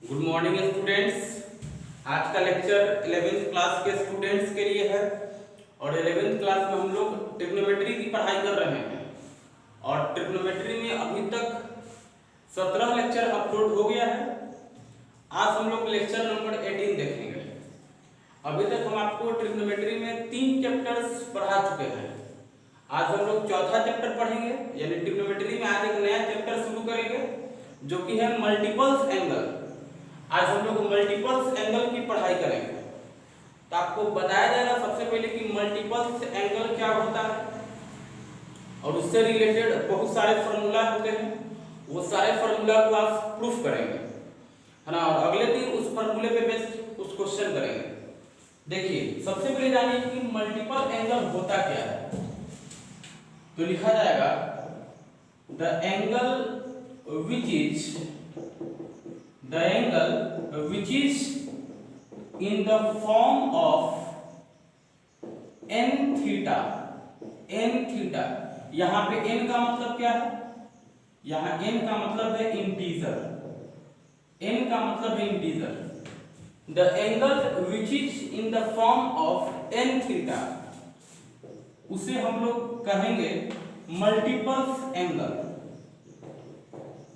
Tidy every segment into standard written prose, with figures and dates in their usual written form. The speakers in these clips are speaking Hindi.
Good morning students. आज का लेक्चर 11th क्लास के स्टूडेंट्स के लिए है और 11th क्लास में हम लोग ट्रिग्नोमेट्री की पढ़ाई कर रहे हैं और ट्रिग्नोमेट्री में अभी तक 17 लेक्चर अपलोड हो गया है। आज हम लोग लेक्चर नंबर 18 देखेंगे। अभी तक हम आपको ट्रिग्नोमेट्री में 3 चैप्टर्स पढ़ा चुके हैं। आज हम लोग चौथा चैप्टर पढ़ेंगे, यानी ट्रिग्नोमेट्री में आज एक नया चैप्टर शुरू करेंगे जो कि है मल्टीपल्स एंगल। आज हम लोग मल्टीपल्स एंगल की पढ़ाई करेंगे। तो आपको बताया जाएगा सबसे पहले कि मल्टीपल्स एंगल क्या होता है और उससे रिलेटेड बहुत सारे फॉर्मूला होते हैं। वो सारे फॉर्मूला को आप प्रूफ करेंगे, है ना, और अगले दिन उस फॉर्मूले पे बेस्ड उस क्वेश्चन करेंगे। देखिए, सबसे पहले जानिए कि मल्टीपल एंगल होता क्या है। तो लिखा जाएगा the angle which is in the form of n theta। यहाँ पे n का मतलब क्या है? यहाँ n का मतलब है इंटीजर। n का मतलब है integer. The angle which is in the form of n theta, उसे हम लोग कहेंगे मल्टीपल्स एंगल।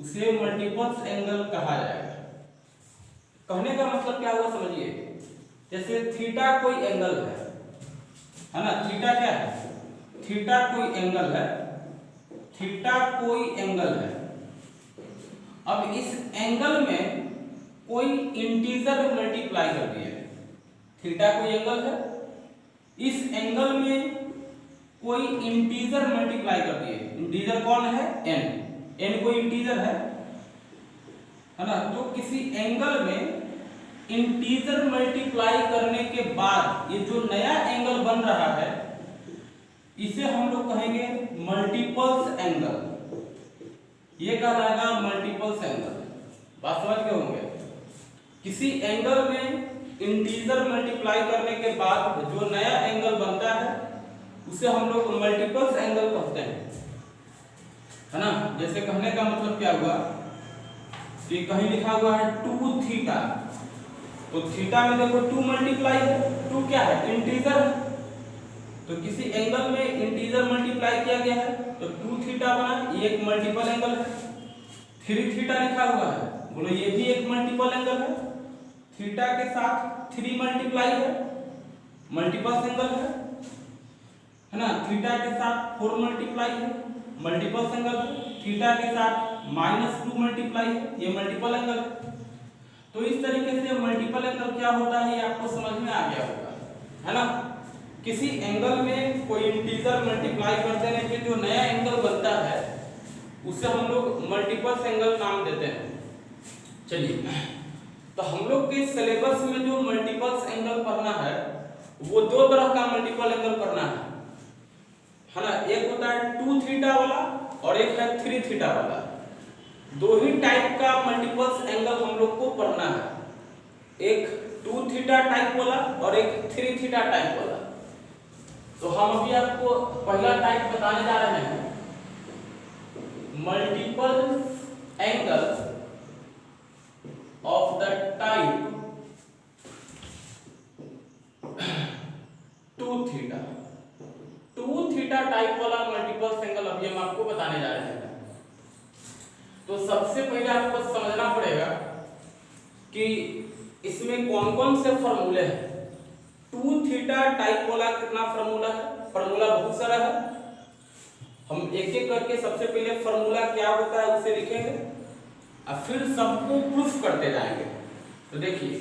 उसे मल्टीपल्स एंगल कहा जाएगा। कहने का मतलब क्या हुआ समझिए। जैसे थीटा कोई एंगल है ना, थीटा क्या है? थीटा कोई एंगल है, थीटा कोई एंगल है। अब इस एंगल में कोई इंटीजर मल्टीप्लाई कर दिया। थीटा कोई एंगल है, इस एंगल में कोई इंटीजर मल्टीप्लाई कर दिए। इंटीजर कौन है? n कोई इंटीजर है ना। तो किसी एंगल में इंटीजर मल्टीप्लाई करने के बाद ये जो नया एंगल बन रहा है इसे हम लोग कहेंगे मल्टीपल्स एंगल। ये कहलाएगा मल्टीपल्स एंगल। बात समझ गए होंगे। किसी एंगल में इंटीजर मल्टीप्लाई करने के बाद जो नया एंगल बनता है उसे हम लोग मल्टीपल्स एंगल कहते हैं, है ना। जैसे कहने का मतलब क्या हुआ कि कहीं लिखा हुआ है 2 थीटा, तो थीटा में देखो 2 मल्टीप्लाई है। 2 क्या है? इंटीजर है। तो किसी एंगल में इंटीजर मल्टीप्लाई किया गया है तो 2 थीटा बना, ये एक मल्टीपल एंगल है। 3 थीटा लिखा हुआ है, बोलो ये भी एक मल्टीपल एंगल है। थीटा के साथ 3 मल्टीप्लाई है, मल्टीपल एंगल है ना। थीटा के साथ 4 मल्टीप्लाई है, मल्टीपल एंगल है। थीटा के साथ -2 मल्टीप्लाई है, ये मल्टीपल एंगल है। तो इस तरीके से मल्टीपल एंगल क्या होता है ये आपको समझ में आ गया होगा, है ना। किसी एंगल में कोई इंटीजर मल्टीप्लाई कर देने पे जो नया एंगल बनता है उसे हम लोग मल्टीपल एंगल नाम देते हैं। चलिए, तो हम लोग के सिलेबस में जो मल्टीपल्स एंगल पढ़ना है वो 2 तरह का मल्टीपल एंगल पढ़ना है ना। एक होता है 2 थीटा वाला और एक है 3 थीटा वाला। 2 ही टाइप का मल्टीपल्स एंगल हम लोग को पढ़ना है, एक 2 थीटा टाइप वाला और एक 3 थीटा टाइप वाला। तो हम अभी आपको पहला टाइप बताने जा रहे हैं, multiples angle of the type 2 theta. 2 theta type वाला मल्टीपल्स एंगल अभी हम आपको बताने जा रहे हैं। तो सबसे पहले आपको समझना पड़ेगा कि इसमें कौन कौन से फॉर्मूले हैं। 2 थीटा टाइप वाला कितना फॉर्मूला है? फॉर्मूला बहुत सारा है। हम एक एक करके सबसे पहले फॉर्मूला क्या होता है उसे लिखेंगे और फिर सबको प्रूफ करते जाएंगे। तो देखिए,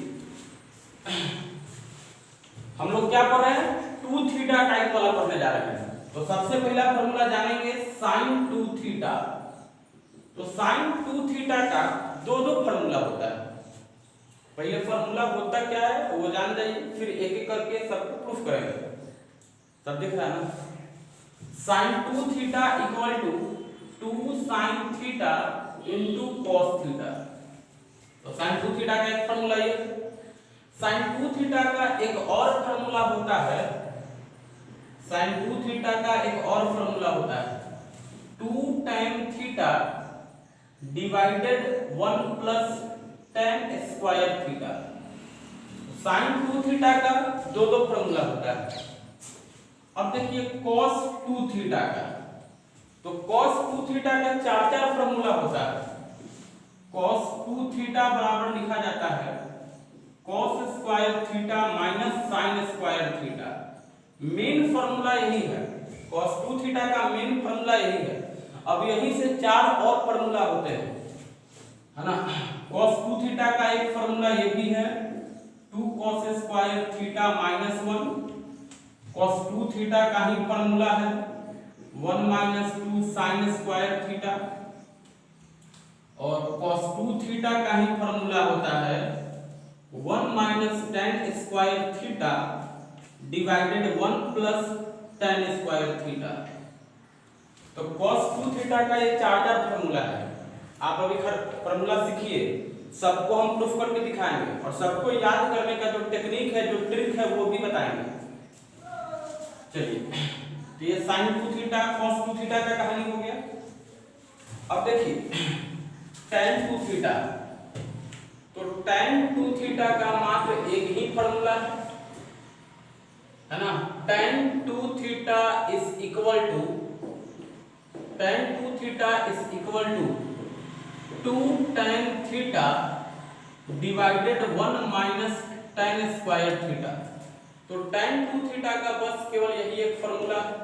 हम लोग क्या पढ़ रहे हैं? 2 थीटा टाइप वाला पढ़ने जा रहे हैं। तो सबसे पहला फॉर्मूला जानेंगे sin 2 थीटा। तो sin 2 थीटा का दो फॉर्मूला होता है। पहले फॉर्मूला होता क्या है वो जान जाइए, फिर एक एक करके सबको प्रूफ करेंगे। सब दिख रहा है ना। sin 2 theta equal to 2 sin theta into cos theta. तो sin 2 थीटा का एक फॉर्मूला ये। sin 2 थीटा का एक और फॉर्मूला होता है, sin 2 थीटा का एक और फॉर्मूला होता है 2 tan theta divided 1 plus tan square theta. Sine 2 theta का दो फॉर्मूला होता है। अब देखिए cos 2 थीटा का, तो cos 2 थीटा का चार फॉर्मूला होता है। cos 2 थीटा बराबर लिखा जाता है cos square theta minus sin square theta. Main formula यही है, cos 2 थीटा का मेन फॉर्मूला यही है। अब यही से चार और फॉर्मूला होते हैं, है ना। cos 2 थीटा का एक फॉर्मूला ये भी है 2 cos square theta minus 1। cos 2 theta का ही फॉर्मूला है 1 माइनस 2 sin स्क्वायर थीटा। और cos 2 थीटा का ही फॉर्मूला होता है 1 minus tan square theta divided 1 plus tan square theta. तो cos 2 थीटा का ये चार फॉर्मूला है। आप अभी फॉर्मूला सीखिए, सबको हम प्रूफ करके दिखाएंगे और सबको याद करने का जो टेक्निक है, जो ट्रिक है, वो भी बताएंगे। चलिए, तो ये sin 2 थीटा cos 2 थीटा का कहानी हो गया। अब देखिए tan 2 थीटा, तो tan 2 थीटा का मात्र एक ही फॉर्मूला है ना। tan 2 theta is equal to tan 2 theta is equal to 2 tan theta divided 1 minus tan square theta. तो tan 2 थीटा का बस केवल यही एक फॉर्मूला है।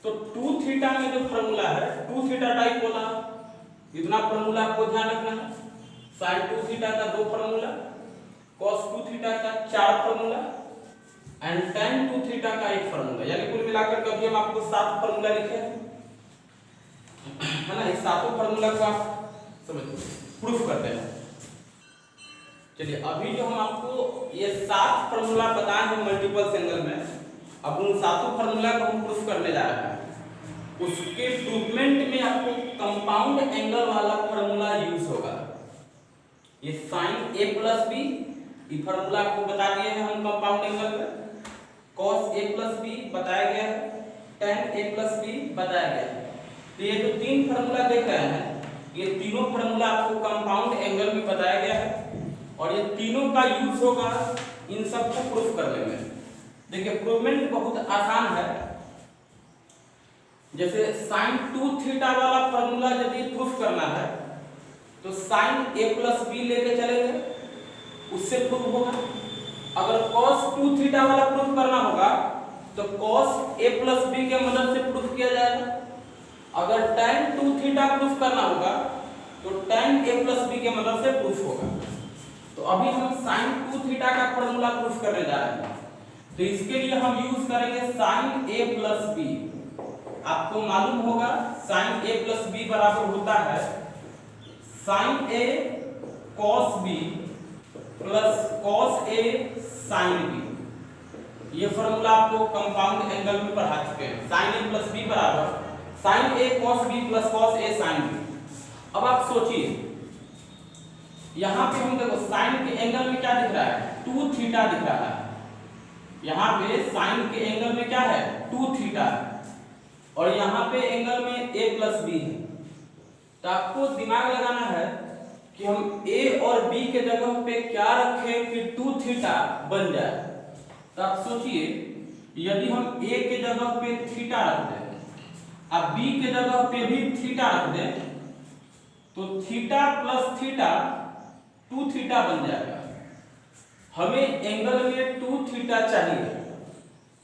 तो 2 थीटा में जो फॉर्मूला है 2 थीटा टाइप वाला, इतना फॉर्मूला आपको ध्यान रखना है। sin 2 थीटा का दो फॉर्मूला, cos 2 थीटा का चार फॉर्मूला एंड tan 2 थीटा का एक फॉर्मूला, यानी कुल मिलाकर के अभी हम आपको 7 फॉर्मूला लिखे हैं, है ना। इस सातों फॉर्मूला को आप समझिए, प्रूफ करते हैं। चलिए, अभी जो हम आपको ये 7 फॉर्मूला बताए हैं मल्टीपल एंगल में, अब उन सातों फॉर्मूला को हम प्रूफ करने जा रहे हैं। उसके प्रूवमेंट में आपको कंपाउंड एंगल वाला फॉर्मूला यूज होगा। ये sin a प्लस बी, ये फॉर्मूला आपको बता दिए हैं हम कंपाउंड एंगल में। cos a प्लस बी बताया गया है, tan a प्लस बी बताया गया है। तो ये जो तीन फॉर्मूला देख रहे हैं, ये तीनों फॉर्मूला आपको कंपाउंड एंगल में बताया गया है और ये तीनों का यूज होगा इन सबको प्रूफ करने में। देखिए, प्रूवमेंट बहुत आसान है। जैसे sin 2 थीटा वाला फॉर्मूला यदि प्रूफ करना है तो sin a प्लस बी लेके चलेंगे, उससे प्रूफ होगा। अगर cos 2 थीटा वाला प्रूफ करना होगा तो cos a प्लस बी के मदद से प्रूफ किया जाएगा। अगर tan 2 थीटा प्रूफ करना होगा तो tan a प्लस बी के मदद से प्रूफ होगा। तो अभी हम sin 2 थीटा का फॉर्मूला प्रूफ करने जा रहे हैं, तो इसके लिए हम यूज करेंगे sin a प्लस बी। आपको मालूम होगा sin a प्लस बी बराबर होता है sin a cos b plus cos a sin b। ये फॉर्मूला आपको कंपाउंड एंगल में पढ़ा चुके हैं। sin a प्लस बी बराबर sin a cos b plus cos a sin b। अब आप सोचिए, यहां पे हम देखो sin के एंगल में क्या दिख रहा है, 2 थीटा दिख रहा है। यहां पे sin के एंगल में क्या है, 2 थीटा है और यहां पे एंगल में a प्लस b है। तो आपको दिमाग लगाना है कि हम a और b के जगह पे क्या रखें कि 2 थीटा बन जाए। तो आप सोचिए, यदि हम a के जगह पे थीटा रख दें, अब b के जगह पे भी थीटा रख दें, तो थीटा प्लस थीटा 2 थीटा बन जाएगा। हमें एंगल में 2 थीटा चाहिए,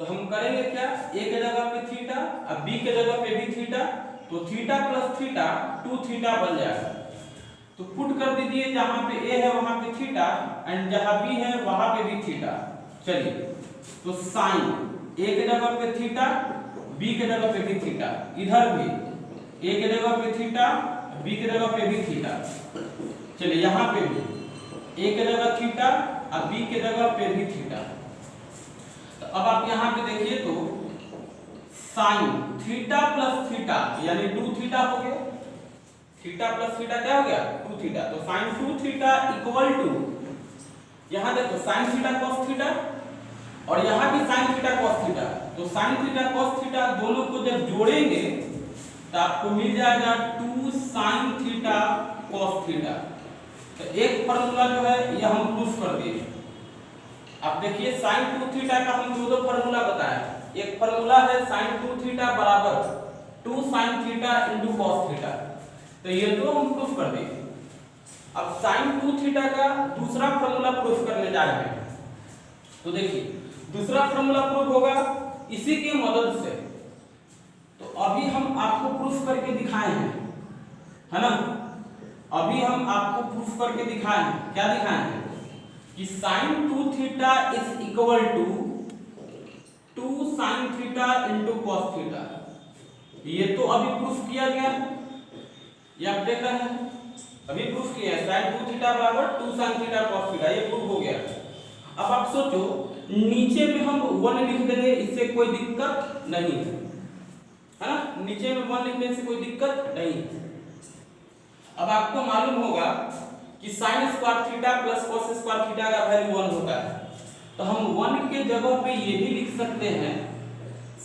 तो हम करेंगे क्या, a के जगह पे थीटा, अब b के जगह पे भी थीटा, तो थीटा प्लस थीटा 2 थीटा बन जाएगा। तो पुट कर दीजिए, जहां पे a है वहां पे थीटा एंड जहां b है वहां पे भी थीटा। चलिए, तो साइन a के जगह पे थीटा, b के जगह पे भी थीटा, इधर भी a के जगह पे थीटा, b के जगह पे भी थीटा। चलिए, यहाँ पे भी a के जगह थीटा और b के जगह पे भी थीटा। तो अब आप यहाँ पे देखिए तो साइन थीटा प्लस थीटा यानी 2 थीटा हो गया। थीटा प्लस थीटा क्या हो गया, 2 थीटा। तो साइन 2 थीटा इक्वल टू, यहाँ देखो साइन थीटा cos थीटा और यहाँ भी साइन थीटा cos थीटा। तो साइन थीटा cos थीटा दोनों को जब जोड़ेंगे तो आपको मिल जाएगा 2 साइन थीटा cos थीटा। तो एक फार्मूला जो है ये हम प्रूफ कर दिए। अब देखिए sin 2 थीटा का हम दो फार्मूला बताए। एक फार्मूला है sin 2 थीटा बराबर 2 sin theta into cos theta, तो ये तो हम प्रूफ कर दिए। अब sin 2 थीटा का दूसरा फार्मूला प्रूफ करने जा रहे हैं। तो देखिए दूसरा फार्मूला प्रूफ होगा इसी की मदद से। तो अभी हम आपको प्रूफ करके दिखाए हैं, है ना। अभी हम आपको प्रूफ करके दिखाए हैं। क्या दिखाए हैं कि sin 2 theta is equal to 2 sin theta into cos theta. ये तो अभी प्रूफ किया गया, ये आप देख रहे हैं, अभी प्रूफ किया है sin 2 थीटा बराबर 2 sin थीटा cos थीटा, ये प्रूफ हो गया। अब आप सोचो नीचे में हम 1 लिख देंगे, इससे कोई दिक्कत नहीं है ना। नीचे में 1 लिखने से कोई दिक्कत नहीं है। अब आपको मालूम होगा कि sin square theta plus cos square theta का वैल्यू 1 होता है, तो हम 1 के जगह पे ये भी लिख सकते हैं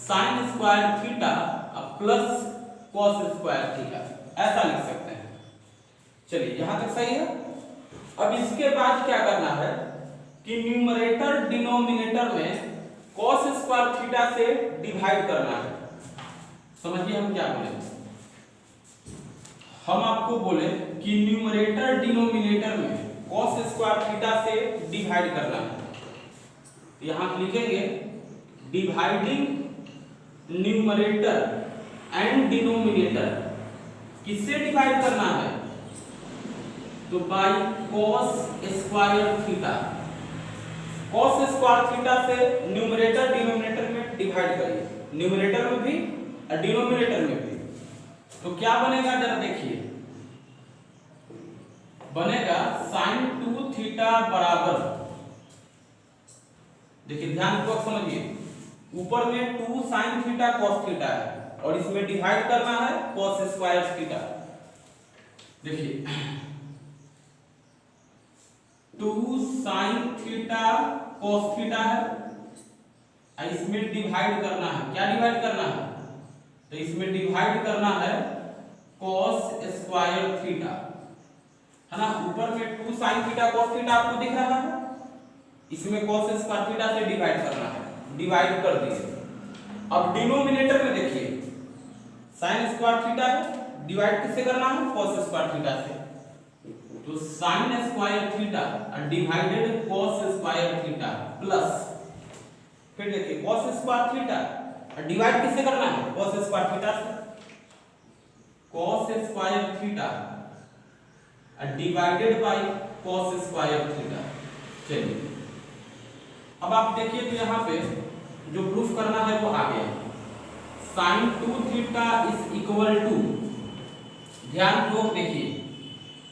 sin square theta plus cos square theta, ऐसा लिख सकते हैं। चलिए यहां तक सही है। अब इसके बाद क्या करना है कि न्यूमरेटर डिनोमिनेटर में cos स्क्वायर थीटा से डिवाइड करना है। समझिए हम क्या बोले, हम आपको बोले कि न्यूमरेटर डिनोमिनेटर में cos स्क्वायर थीटा से डिवाइड करना है। यहां लिखेंगे डिवाइडिंग न्यूमरेटर एंड डिनोमिनेटर, किससे डिवाइड करना है, तो by cos square theta. cos square theta से न्यूमरेटर डिनोमिनेटर में डिवाइड करिए, न्यूमरेटर में भी और डिनोमिनेटर में भी। तो क्या बनेगा जरा देखिए, बनेगा sin 2 थीटा बराबर, देखिए ध्यानपूर्वक समझिए, ऊपर में 2 sin थीटा cos थीटा है और इसमें डिवाइड करना है cos स्क्वायर थीटा। देखिए 2 sin थीटा cos थीटा है, इसमें डिवाइड करना है, क्या डिवाइड करना है, तो इसमें डिवाइड करना है cos स्क्वायर थीटा, है ना। ऊपर में 2 sin थीटा cos थीटा आपको दिख रहा है, इसमें cos स्क्वायर थीटा से डिवाइड करना है, डिवाइड कर दीजिए। अब डिनोमिनेटर में देखिए sin स्क्वायर थीटा है, डिवाइड किससे करना है, cos स्क्वायर थीटा से, तो sin square theta divided cos square theta plus, फिर देखिए cos स्क्वायर थीटा डिवाइड किससे करना है, cos स्क्वायर थीटा से, cos square theta divided bye cos square theta. चलिए अब आप देखिए तो यहाँ पे जो प्रूफ करना है वो आ गया, sin 2 theta is equal to, ध्यानपूर्वक देखिए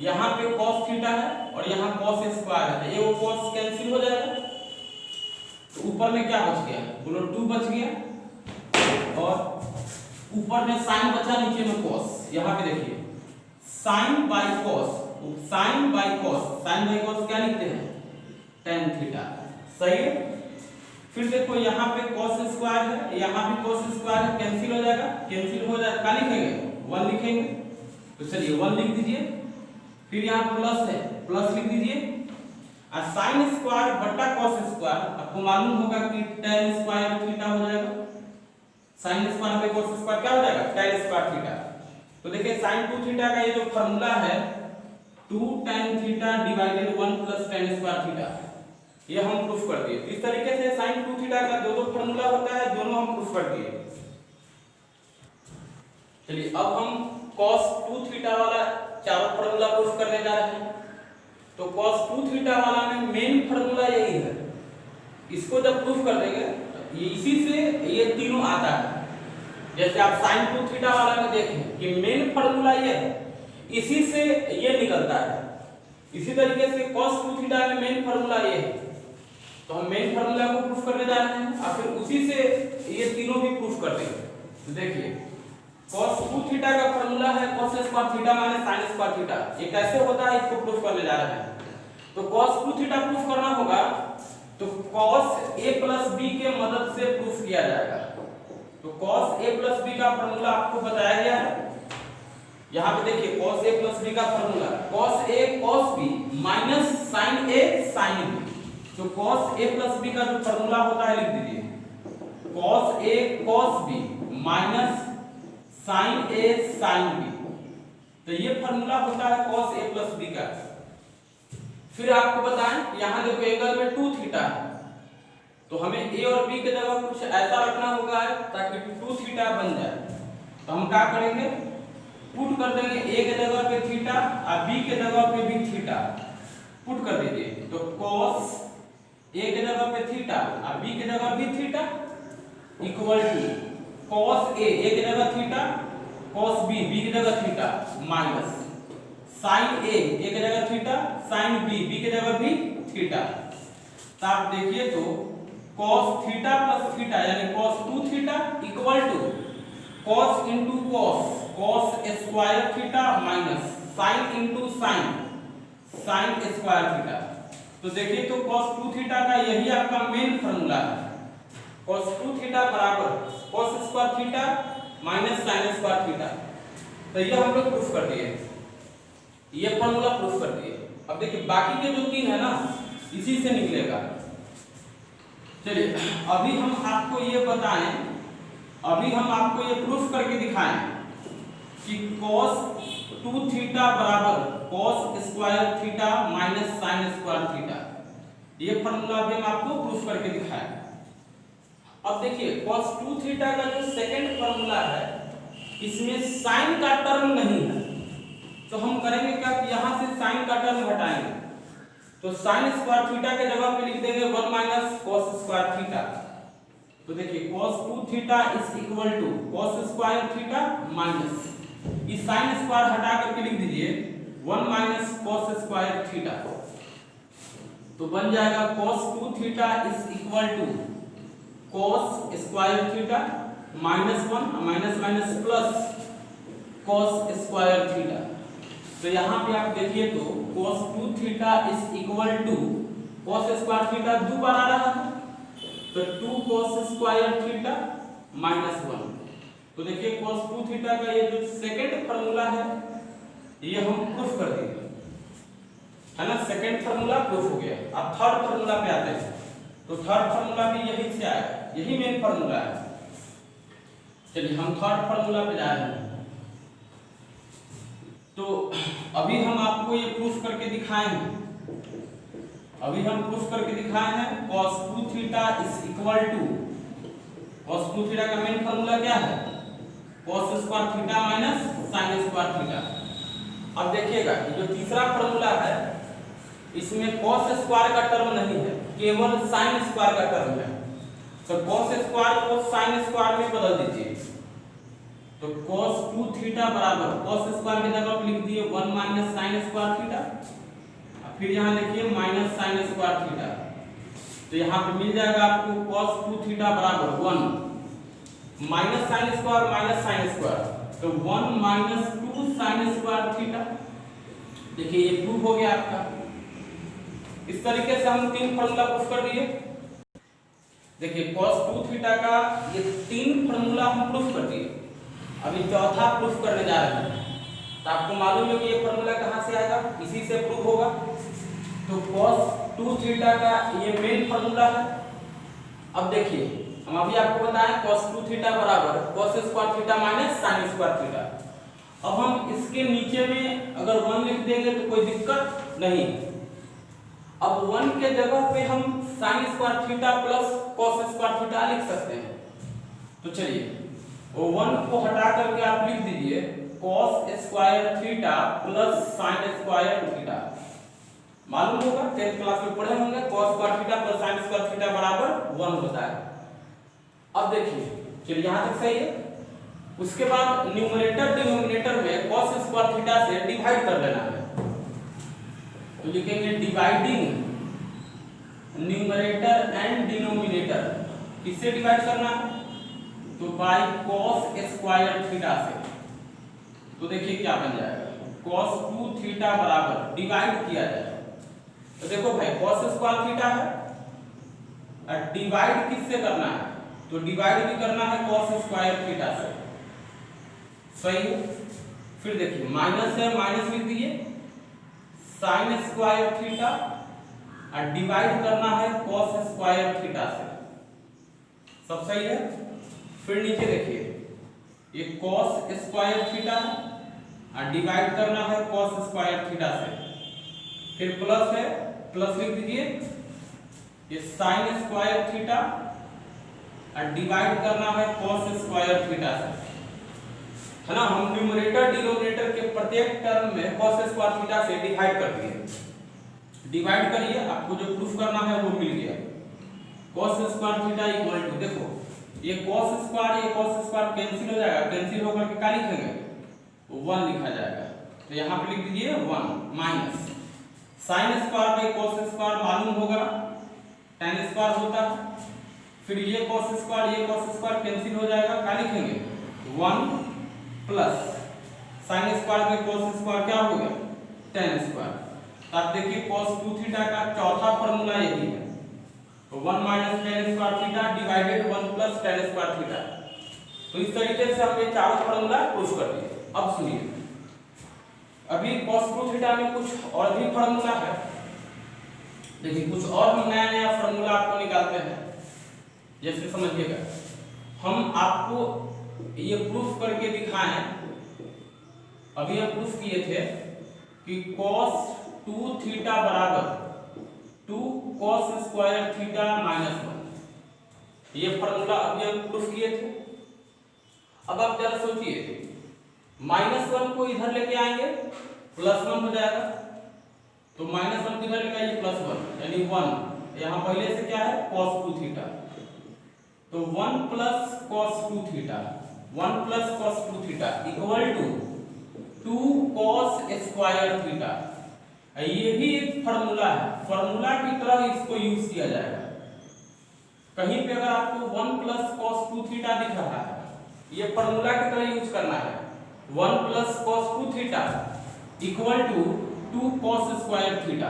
यहाँ पे cos थीटा है और यहाँ cos स्क्वायर है, ये वो cos कैंसिल हो जाएगा, तो ऊपर में क्या बच गया, बोलो 2 बच गया और ऊपर में sin बचा, नीचे में cos। यहाँ पे देखिए sin by cos, sin by cos क्या लिखते हैं, tan थीटा, सही है। फिर देखो यहाँ पे cos स्क्वायर है, यहाँ भी cos स्क्वायर है, कैंसिल हो जाएगा, कैंसिल हो जाएगा, क्या लिखेंगे, 1 लिखेंगे, तो चलिए 1 लिख दीजिए। फिर यहाँ प्लस है, प्लस लिख दीजिए, और sin स्क्वायर बटा cos स्क्वायर, आपको मालूम होगा कि tan स्क्वायर थीटा हो जाएगा, sin स्क्वायर पे cos स्क्वायर क्या हो जाएगा, tan स्क्वायर थीटा। तो देखिए sin 2 थीटा का ये जो फार्मूला है 2 tan theta divided 1 plus tan square theta, ये हम प्रूफ कर दिए। इस तरीके से sin 2 थीटा का दो फार्मूला होता है, दोनों हम प्रूफ कर दिए। चलिए अब हम cos 2 थीटा वाला चारों फार्मूला प्रूफ करने जा रहे हैं। तो cos 2 थीटा वाला में मेन फार्मूला यही है, इसको जब प्रूफ कर देंगे ये इसी से ये तीनों आता है। जैसे आप sin 2 थीटा वाला में देखें कि मेन फार्मूला ये है, इसी से ये निकलता है। इसी तरीके से cos 2 थीटा में मेन फार्मूला ये है, तो हम मेन फार्मूला को प्रूफ करने जा रहे हैं और फिर उसी से ये तीनों भी प्रूफ कर देंगे। तो देखिए cos 2 थीटा का फार्मूला है cos स्क्वायर थीटा माने sin स्क्वायर थीटा, ये कैसे होता है इसको प्रूफ करने जा रहे हैं। तो cos 2 थीटा प्रूफ करना होगा तो cos a प्लस b के मदद से प्रूफ किया जाएगा। तो cos a प्लस b का फार्मूला आपको बताया गया है, यहाँ पे देखिए cos a प्लस b का formula cos a cos b minus sin a sin b। तो cos a प्लस b का जो फॉर्मूला होता है लिख दीजिए cos a cos b minus sin a sin b। तो ये फॉर्मूला होता है cos a प्लस b का। फिर आपको बताएं यहाँ देखो एंगल में 2 थीटा है, तो हमें a और b के जगह कुछ ऐसा रखना होगा ताकि 2 थीटा बन जाए। तो हम क्या करेंगे, पुट कर देंगे a के जगह पे थीटा और b के जगह पे भी थीटा पुट कर दीजिए। तो cos a के जगह पे थीटा और b के जगह भी theta equal to cos a के जगह थीटा cos b की जगह थीटा माइनस sin a के जगह थीटा sin b के जगह भी थीटा। तो आप देखिए तो cos थीटा प्लस थीटा यानी cos 2 theta equal to cos into cos square theta minus sin into sin square theta. तो देखिए तो cos 2 थीटा का यही आपका मेन फार्मूला है। cos 2 थीटा बराबर cos square theta minus sin square theta. तो ये हम लोग प्रूफ कर दिए, ये फार्मूला प्रूफ कर दिए। अब देखिए बाकी के जो 3 है ना इसी से निकलेगा। चलिए अभी हम आपको ये बताएं, अभी हम आपको ये प्रूफ करके दिखाएं कि cos 2 थीटा बराबर cos square theta minus sin square theta. ये फार्मूला भी हम आपको प्रूफ करके दिखाएं। अब देखिए cos 2 थीटा का जो सेकंड फार्मूला है इसमें sin का टर्म नहीं है, तो हम करेंगे क्या कि यहाँ से sin का टर्म हटाएंगे। तो sin स्क्वायर थीटा के जगह पे लिख देंगे 1 माइनस cos स्क्वायर थीटा। तो देखिए cos 2 theta is equal to cos square theta minus इस sin स्क्वायर हटा करके लिख दीजिए 1 माइनस cos स्क्वायर थीटा। तो बन जाएगा cos 2 theta is equal to cos square theta minus 1 minus minus plus cos square theta. तो यहाँ पे आप देखिए तो cos 2 theta is equal to cos square theta 2 बार आ रहा है तो 2 cos स्क्वायर थीटा माइनस 1। तो देखिए cos 2 थीटा का ये जो सेकंड फार्मूला है ये हम प्रूफ कर देंगे, है ना। सेकंड फार्मूला प्रूफ हो गया। अब थर्ड फार्मूला पे आते हैं। तो थर्ड फार्मूला भी यही से आएगा, यही मेन फार्मूला है। चलिए हम थर्ड फार्मूला पे जा रहे हैं। तो अभी हम आपको ये प्रूफ करके दिखाए हैं, अभी हम प्रूफ करके दिखाए हैं cos 2 theta is equal to cos 2 theta का मेन फार्मूला क्या है cos square theta minus sin square theta. अब देखिएगा ये जो तीसरा फार्मूला है इसमें cos स्क्वायर का टर्म नहीं है, केवल sin स्क्वायर का टर्म है। तो cos स्क्वायर को sin स्क्वायर में बदल दीजिए। तो cos 2 थीटा बराबर cos स्क्वायर की जगह पे लिख दिए 1 माइनस sin स्क्वायर थीटा, फिर यहाँ लिखिए माइनस sin स्क्वायर थीटा। तो यहाँ पे मिल जाएगा आपको cos 2 थीटा बराबर 1 minus sin square minus sin square, तो 1 माइनस 2 sin स्क्वायर थीटा। देखिए ये प्रूफ हो गया आपका। इस तरीके से हम 3 फार्मूला प्रूफ कर दिए। देखिए cos 2 थीटा का ये 3 फार्मूला हम प्रूफ कर दिए। अभी चौथा प्रूफ करने जा रहे हैं। तो आपको मालूम है कि ये फार्मूला कहाँ से आएगा, इसी से प्रूफ होगा। तो cos 2 थीटा का ये मेन फार्मूला है। अब देखिए हम अभी आपको बताएं cos 2 थीटा बराबर cos square theta minus sin square theta. अब हम इसके नीचे में अगर 1 लिख देंगे तो कोई दिक्कत नहीं। अब 1 के जगह पे हम sin square theta plus cos square theta लिख सकते हैं। तो चलिए वो 1 को हटा करके आप लिख दीजिए cos square theta plus sin square theta. मालूम होगा 10th क्लास में पढ़े होंगे cos square theta plus sin square theta बराबर 1 होता है। अब देखिए चलिए यहाँ तक सही है। उसके बाद न्यूमरेटर डिनोमिनेटर में cos स्क्वायर थीटा से डिवाइड कर लेना है। तो लिखेंगे डिवाइडिंग न्यूमरेटर एंड डिनोमिनेटर, किससे डिवाइड करना है तो बाय cos स्क्वायर थीटा से। तो देखिए क्या बन जाएगा cos 2 थीटा बराबर डिवाइड किया जाएगा। तो देखो भाई cos स्क्वायर थीटा है और डिवाइड किससे करना है तो डिवाइड भी करना है cos स्क्वायर थीटा से, सही है। फिर देखिए माइनस है, माइनस लिख दीजिए, साइन स्क्वायर थीटा और डिवाइड करना है कॉस स्क्वायर थीटा से। सब सही है। फिर नीचे देखिए ये कॉस स्क्वायर थीटा और डिवाइड करना है कॉस स्क्वायर थीटा से। फिर प्लस है, प्लस लिख दीजिए, ये साइन स्क्वायर थीटा और डिवाइड करना है कॉस स्क्वायर थीटा से, है ना। हम न्यूमरेटर डिनोमिनेटर के प्रत्येक टर्म में कॉस स्क्वायर थीटा से डिवाइड कर दिए। डिवाइड करिए, आपको जो प्रूफ करना है वो मिल गया। Cos square theta equal to, देखो ये कॉस स्क्वायर कैंसिल हो जाएगा, कैंसिल होकर के क्या लिखेंगे, 1 लिखा जाएगा। तो यहाँ पे लिख दीजिए 1 minus sine square by cos square मालूम होगा tan स्क्वायर होता है। फिर ये कॉस स्क्वायर कैंसिल हो जाएगा, क्या लिखेंगे 1 plus sine square by cos square क्या हो गया tan स्क्वायर। तो आप देखिए cos 2 थीटा का चौथा फार्मूला यही है, तो 1 minus tan square theta divided 1 plus tan square theta. तो इस तरीके से हम ये चारों फार्मूला प्रूफ कर दिए। अब सुनिए, अभी cos 2 थीटा में कुछ और भी फार्मूला है। देखिए कुछ और भी नया नया फार्मूला आपको निकालते हैं। जैसे समझिएगा, हम आपको ये प्रूफ करके दिखाएं, अभी हम प्रूफ किए थे कि cos 2 थीटा बराबर 2 cos स्क्वायर थीटा माइनस 1, ये फार्मूला अभी हम प्रूफ किए थे। अब आप जरा सोचिए, -1 को इधर लेके आएंगे +1 हो जाएगा, तो -1 को इधर लेके आइए +1 यानी 1, यहाँ पहले से क्या है cos 2 थीटा, तो 1 plus cos 2 theta, 1 plus cos 2 theta equal to 2 cos square theta. ये भी एक फार्मूला है, फार्मूला की तरह इसको यूज किया जाएगा। कहीं पे अगर आपको 1 प्लस cos 2 थीटा दिख रहा है, ये फार्मूला की तरह यूज करना है। 1 plus cos 2 theta equal to 2 cos square theta,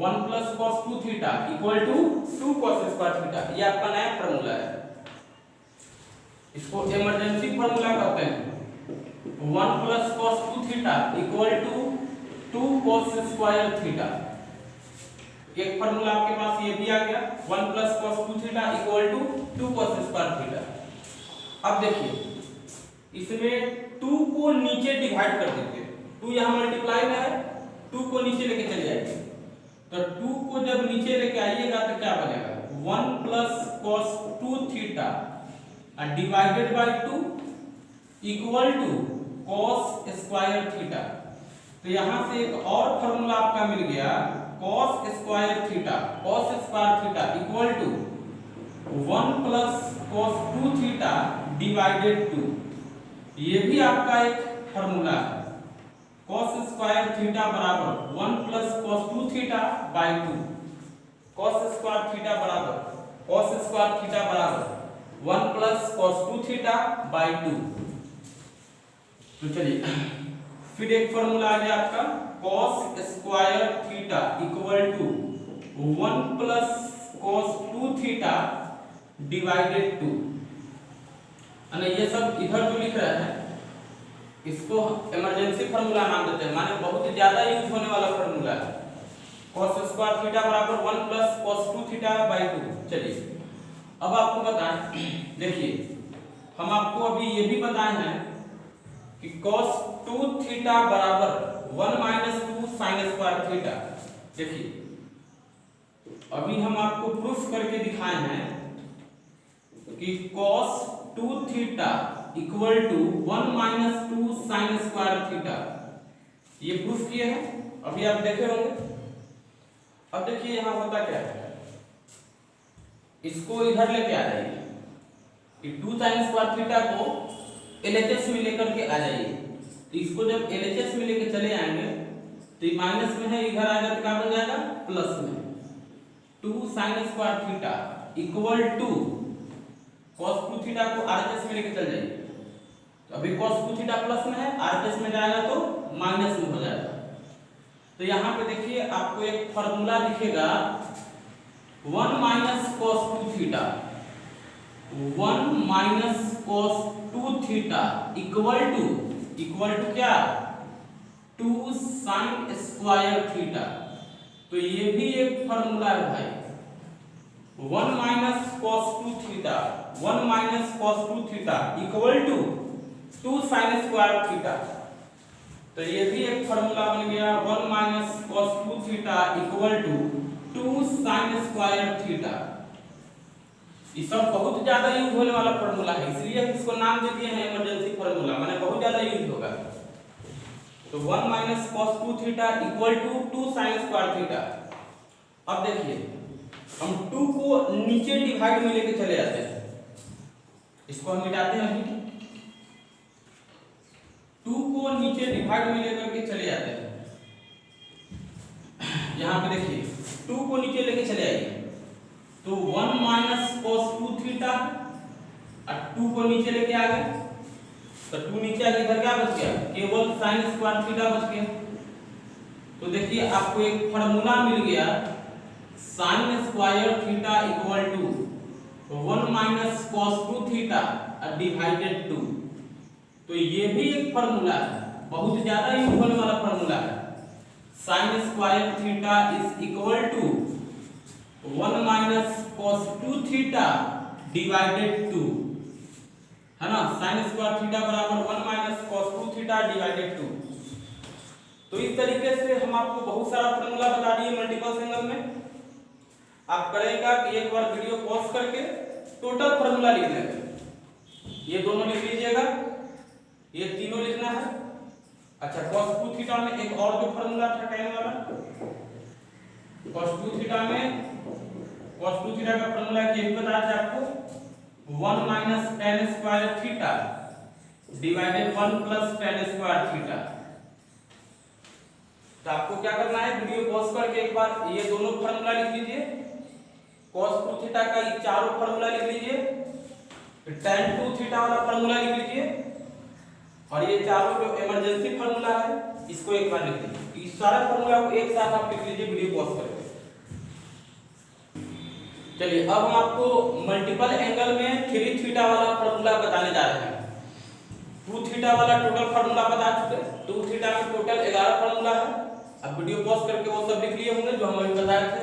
1 plus cos 2 theta equal to 2 cos square theta. ये आपका नया फार्मूला है, इसको इमरजेंसी फार्मूला कहते हैं। 1 plus cos 2 theta equal to 2 cos square theta. एक फार्मूला आपके पास ये भी आ गया, 1 plus cos 2 theta equal to 2 cos square theta. अब देखिए इसमें 2 को नीचे डिवाइड कर देते हैं, 2 यहाँ मल्टीप्लाई में है, 2 को नीचे लेके चले जाएंगे। तो 2 को जब नीचे लेके आइएगा तो क्या बनेगा 1 plus cos 2 theta divided by 2 equal to cos square theta. तो यहाँ से एक और फार्मूला आपका मिल गया cos square theta, cos square theta equal to 1 plus cos 2 theta divided 2। ये भी आपका एक फार्मूला है, cos स्क्वायर थीटा बराबर 1 plus cos 2 theta by 2। cos square theta बराबर 1 प्लस cos 2 थीटा बाय 2। तो चलिए फिर एक फार्मूला आ गया आपका cos square theta equal to 1 plus cos 2 theta divided 2। ये सब इधर जो लिख रहे हैं इसको इमरजेंसी फार्मूला नाम देते हैं, माने बहुत ज्यादा यूज होने वाला फार्मूला है। cos स्क्वायर थीटा बराबर 1 प्लस cos 2 थीटा बाय 2। चलिए अब आपको बताएं, देखिए हम आपको अभी ये भी बताए हैं कि cos 2 थीटा बराबर 1 माइनस 2 साइन स्क्वायर थीटा। देखिए अभी हम आपको प्रूफ करके दिखाए हैं कि cos 2 theta equal to 1 minus 2 sine square theta, ये प्रूफ किए हैं, अभी आप देखे होंगे। अब देखिए यहाँ होता क्या है, इसको इधर लेके आ जाइए, कि 2 साइन स्क्वायर थीटा को LHS में लेकर के आ जाइए। तो इसको जब LHS में लेके चले आएंगे तो ये माइनस में है, इधर आएगा तो क्या बन जाएगा प्लस में। 2 sine square theta equal to cos 2 theta को RHS में लेके चल जाइए। तो अभी cos 2 थीटा प्लस में है, RHS में जाएगा तो माइनस में हो जाएगा। तो यहाँ पे देखिए आपको एक फार्मूला दिखेगा 1 minus cos 2 theta, 1 minus cos 2 theta equal to equal to क्या 2 साइन स्क्वायर थीटा। तो ये भी एक फॉर्मूला है भाई, 1 minus cos 2 theta, 1 minus cos 2 theta equal to 2 sine square theta. तो ये भी एक फॉर्मूला बन गया, 1 minus cos 2 theta equal to 2 sine square theta. ये सब बहुत ज्यादा यूज होने वाला फॉर्मूला है, इसलिए हम इसको नाम दे दिए हैं इमरजेंसी फॉर्मूला, माने बहुत ज्यादा यूज होगा। तो 1 minus cos 2 theta equal to 2 sine square theta. अब देखिए हम 2 को नीचे डिवाइड में लेके चले जाते हैं, इसको हम मिटाते हैं अभी। 2 को नीचे डिवाइड में लेकर के चले जाते हैं। यहां पे देखिए 2 को नीचे लेके चले आइए, तो 1 माइनस कॉस 2 थीटा और 2 को नीचे लेके आ गए, तो 2 नीचे आके इधर क्या बच गया, केवल साइन स्क्वायर थीटा बच गया। तो देखिए आपको एक फार्मूला मिल गया, sine square theta equal to 1 minus cos 2 theta divided 2। तो ये भी एक फार्मूला है, बहुत ज्यादा यूज होने वाला फार्मूला है। Sine square theta is equal to 1 minus cos 2 theta divided 2, है ना। साइन स्क्वायर थीटा बराबर 1 माइनस कॉस 2 थीटा डिवाइडेड 2। तो इस तरीके से हम आपको बहुत सारा फार्मूला बता दिए मल्टीपल एंगल में। आप करेगा कि एक बार वीडियो पॉज करके टोटल फार्मूला लिख लेंगे, ये दोनों लिख लीजिएगा, ये तीनों लिखना है। अच्छा cos 2 थीटा में एक और जो फार्मूला था tan वाला, cos 2 थीटा में cos 2 थीटा का फार्मूला क्या बताया था आपको, 1 minus tan square theta divided 1 plus tan square theta. तो आपको क्या करना है, वीडियो पॉज करके एक बार ये दोनों फार्मूला लिख लीजिए, cos 2 थीटा का ये चारों फार्मूला लिख लीजिए, फिर tan 2 थीटा वाला फार्मूला लिख लीजिए, और ये चारों जो इमरजेंसी फार्मूला है इसको एक बार लिख लीजिए। इस सारे फार्मूला को एक साथ आप लिख लीजिए वीडियो पॉज करके। चलिए अब हम आपको मल्टीपल एंगल में 3 थीटा वाला फार्मूला बताने जा रहे हैं। 2 थीटा वाला टोटल फार्मूला बता चुके, 2 थीटा में टोटल 11 फार्मूला है। अब वीडियो पॉज करके वो सब लिख लिए होंगे जो हम अभी बता रहे थे।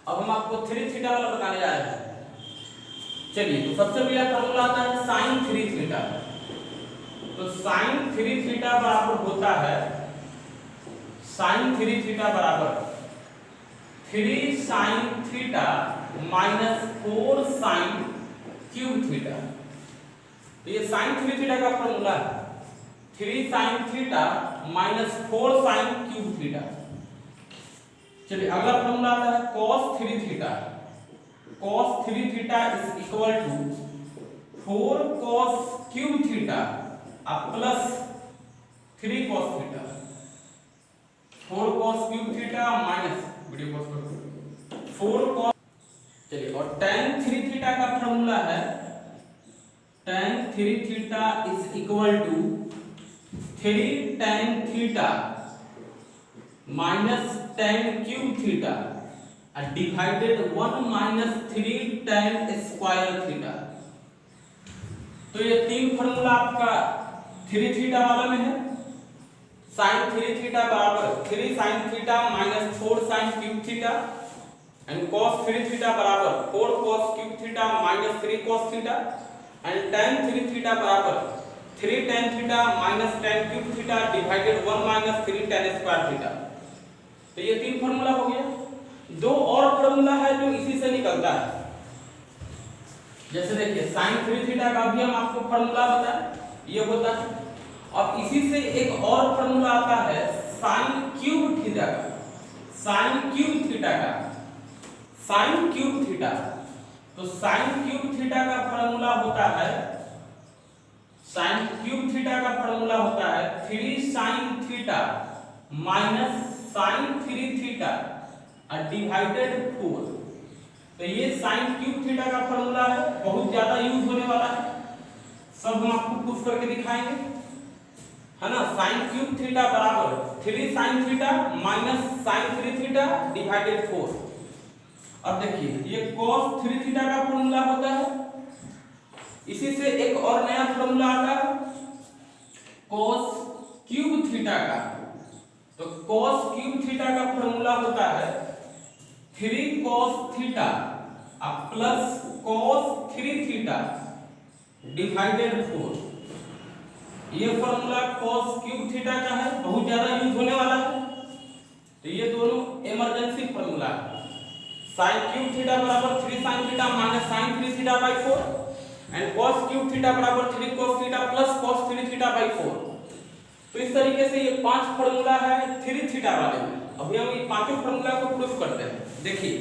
अब हम आपको 3 थीटा वाला बताने जा रहे हैं। चलिए तो सबसे पहला फार्मूला आता है sin 3 थीटा। तो sin 3 थीटा बराबर होता है, sin 3 थीटा बराबर 3 sin theta minus 4 sin cube theta. तो ये sin 3 थीटा का फार्मूला है, 3 sin theta minus 4 sin cube theta. चलिए अगला फार्मूला आता है cos 3 theta. cos 3 theta is equal to 4 cos cube theta plus 3 cos theta, 4 cos cube theta minus video pause करो 4 cos। चलिए और tan 3 थीटा का फार्मूला है, tan 3 theta is equal to 3 tan theta minus tan cube theta divided 1 minus 3 tan square theta. तो ये तीन फार्मूला आपका 3 थीटा वाला में है। sin 3 थीटा बराबर 3 sin theta minus 4 sin cube theta and cos 3 theta बराबर 4 cos cube theta minus 3 cos theta and tan 3 theta बराबर 3 tan theta minus tan cube theta divided 1 minus 3 tan square theta. तो ये तीन फार्मूला हो गया। दो और फार्मूला है जो इसी से निकलता है, जैसे देखिए sin 3 थीटा का भी हम आपको फार्मूला बताया, ये होता है। अब इसी से एक और फार्मूला आता है sin क्यूब थीटा का, sin क्यूब थीटा का, sin क्यूब थीटा। तो sin क्यूब थीटा का फार्मूला होता है, sin क्यूब थीटा का फार्मूला होता है 3 sin theta minus sin 3 theta divided 4। तो ये sin क्यूब थीटा का फार्मूला है, बहुत ज्यादा यूज होने वाला है, सब हम आपको प्रूफ करके दिखाएंगे, है ना। sin क्यूब थीटा बराबर 3 sin theta minus sin 3 theta divided 4। अब देखिए ये cos 3 थीटा का फार्मूला होता है, इसी से एक और नया फार्मूला आता है cos क्यूब थीटा का, तो cos क्यूब थीटा का फॉर्मूला होता है 3 cos theta plus cos 3 theta divided 4। ये फॉर्मूला cos क्यूब थीटा का है, बहुत ज्यादा यूज होने वाला है, तो ये दोनों इमरजेंसी फॉर्मूला है। sin क्यूब थीटा बराबर 3 sin theta minus sin 3 theta by 4 and cos cube theta बराबर 3 cos theta plus cos 3 theta by 4। तो इस तरीके से ये 5 फॉर्मूला है 3 थीटा वाले में। अभी हम ये पांचों फॉर्मूला को प्रूफ करते हैं। देखिए